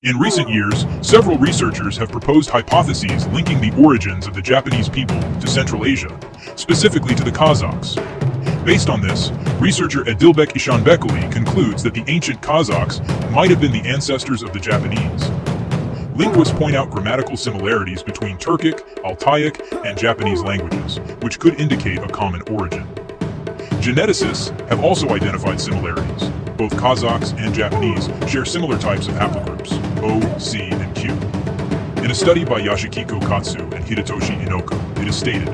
In recent years, several researchers have proposed hypotheses linking the origins of the Japanese people to Central Asia, specifically to the Kazakhs. Based on this, researcher Adilbek Ishanbekli concludes that the ancient Kazakhs might have been the ancestors of the Japanese. Linguists point out grammatical similarities between Turkic, Altaic, and Japanese languages, which could indicate a common origin. Geneticists have also identified similarities. Both Kazakhs and Japanese share similar types of haplogroups, O, C, and Q. In a study by Yoshikiko Katsu and Hidetoshi Inoka, it is stated,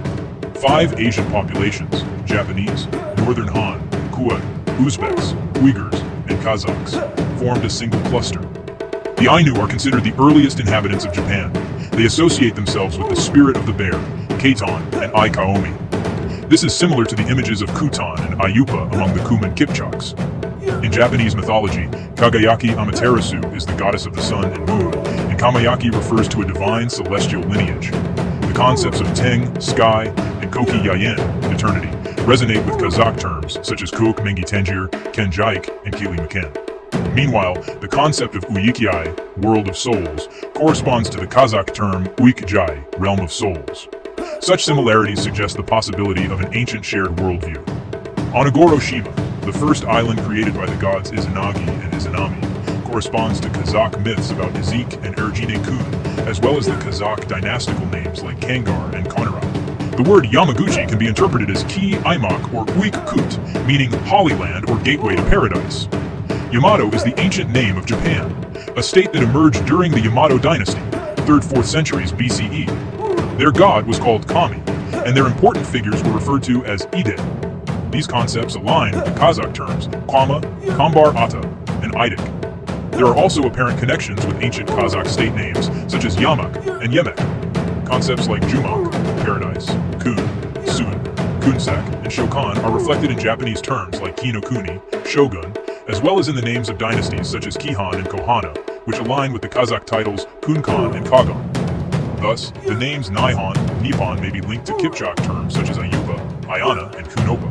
5 Asian populations, Japanese, Northern Han, Khoi, Uzbeks, Uyghurs, and Kazakhs, formed a single cluster. The Ainu are considered the earliest inhabitants of Japan. They associate themselves with the spirit of the bear, Keiton, and Ai-Kaomi. This is similar to the images of Kutan and Ayupa among the Kuman Kipchaks. In Japanese mythology, Kagayaki Amaterasu is the goddess of the sun and moon, and Kamayaki refers to a divine celestial lineage. The concepts of Teng, sky, and Koki Yayen, eternity, resonate with Kazakh terms such as Kuk Mengi Tenjir, Kenjaik, and Kili Maken. Meanwhile, the concept of Uyikyai, world of souls, corresponds to the Kazakh term Uykjai, realm of souls. Such similarities suggest the possibility of an ancient shared worldview. Onogoro-shima, the first island created by the gods Izanagi and Izanami, corresponds to Kazakh myths about Izik and Erjine-kun, as well as the Kazakh dynastical names like Kangar and Konarab. The word Yamaguchi can be interpreted as Ki Aimak or Uik-kut, meaning Holy Land or gateway to paradise. Yamato is the ancient name of Japan, a state that emerged during the Yamato dynasty, 3rd-4th centuries BCE. Their god was called Kami, and their important figures were referred to as Ide. These concepts align with the Kazakh terms Kwama, Kambar Ata, and Idik. There are also apparent connections with ancient Kazakh state names such as Yamak and Yemek. Concepts like Jumak, paradise, Kun, Sun, Kunsak, and Shokan are reflected in Japanese terms like Kinokuni, Shogun, as well as in the names of dynasties such as Kihan and Kohana, which align with the Kazakh titles Kunkan and Kagan. Thus, the names Nihon, Nippon may be linked to Kipchak terms such as Ayupa, Ayana, and Kunopa.